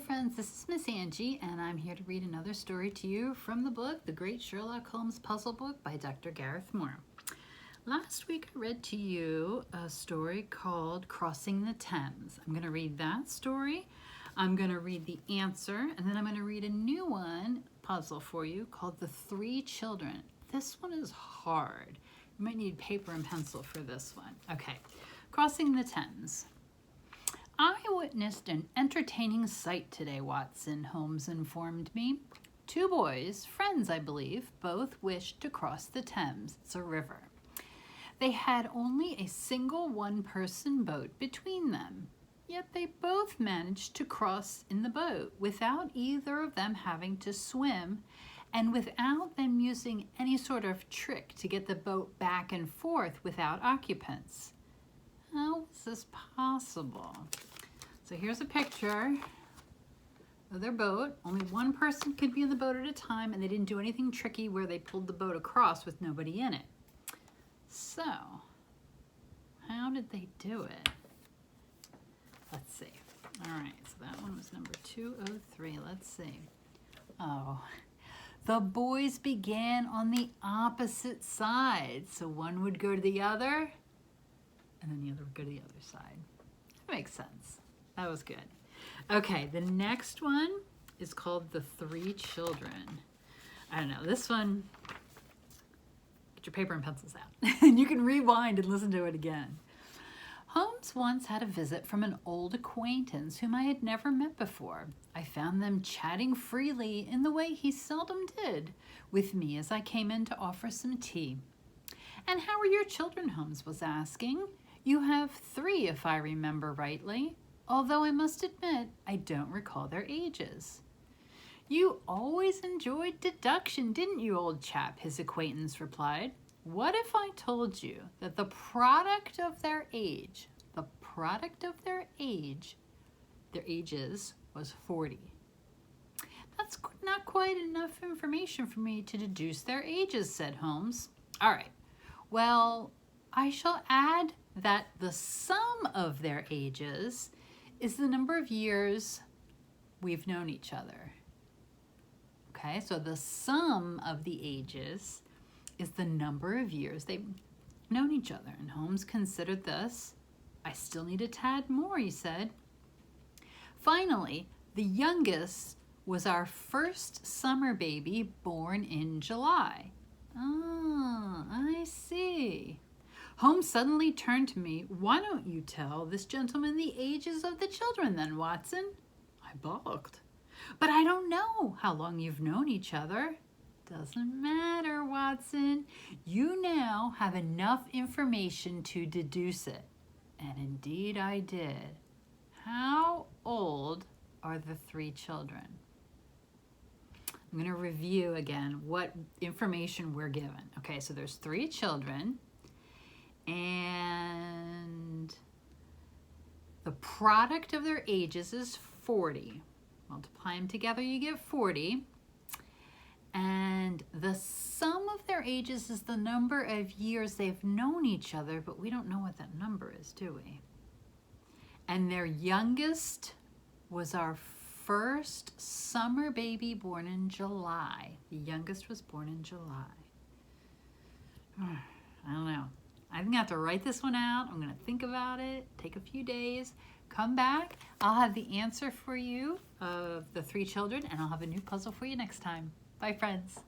friends, this is Miss Angie, and I'm here to read another story to you from the book, The Great Sherlock Holmes Puzzle Book by Dr. Gareth Moore. Last week I read to you a story called Crossing the Thames. I'm going to read that story, I'm going to read the answer, and then I'm going to read a new puzzle for you called The Three Children. This one is hard. You might need paper and pencil for this one. Okay, Crossing the Thames. I witnessed an entertaining sight today, Watson, Holmes informed me. Two boys, friends I believe, both wished to cross the Thames. It's a river. They had only a single one-person boat between them, yet they both managed to cross in the boat without either of them having to swim and without them using any sort of trick to get the boat back and forth without occupants. How is this possible? So here's a picture of their boat. Only one person could be in the boat at a time, and they didn't do anything tricky where they pulled the boat across with nobody in it. So, how did they do it? Let's see. All right, so that one was number 203. Let's see. Oh, the boys began on the opposite side. So one would go to the other, and then the other would go to the other side. That makes sense. That was good. Okay, the next one is called The Three Children. I don't know, this one, get your paper and pencils out. And you can rewind and listen to it again. Holmes once had a visit from an old acquaintance whom I had never met before. I found them chatting freely in the way he seldom did with me as I came in to offer some tea. "And how are your children?" Holmes was asking. "You have 3, if I remember rightly, although I must admit I don't recall their ages." "You always enjoyed deduction, didn't you, old chap?" his acquaintance replied. "What if I told you that the product of their ages was 40? "That's not quite enough information for me to deduce their ages," said Holmes. "All right, well, I shall add that the sum of their ages is the number of years we've known each other." Okay, so the sum of the ages is the number of years they've known each other. And Holmes considered this. "I still need a tad more," he said. "Finally, the youngest was our first summer baby born in July." "Ah, I see." Holmes suddenly turned to me. "Why don't you tell this gentleman the ages of the children then, Watson?" I balked. "But I don't know how long you've known each other." "Doesn't matter, Watson. You now have enough information to deduce it." And indeed I did. How old are the 3 children? I'm going to review again what information we're given. Okay, so there's 3 children, and the product of their ages is 40. Multiply them together, you get 40. And the sum of their ages is the number of years they've known each other, but we don't know what that number is, do we? And their youngest was our first summer baby born in July. The youngest was born in July. I don't know. I'm going to have to write this one out. I'm going to think about it, take a few days, come back. I'll have the answer for you of the 3 children, and I'll have a new puzzle for you next time. Bye, friends.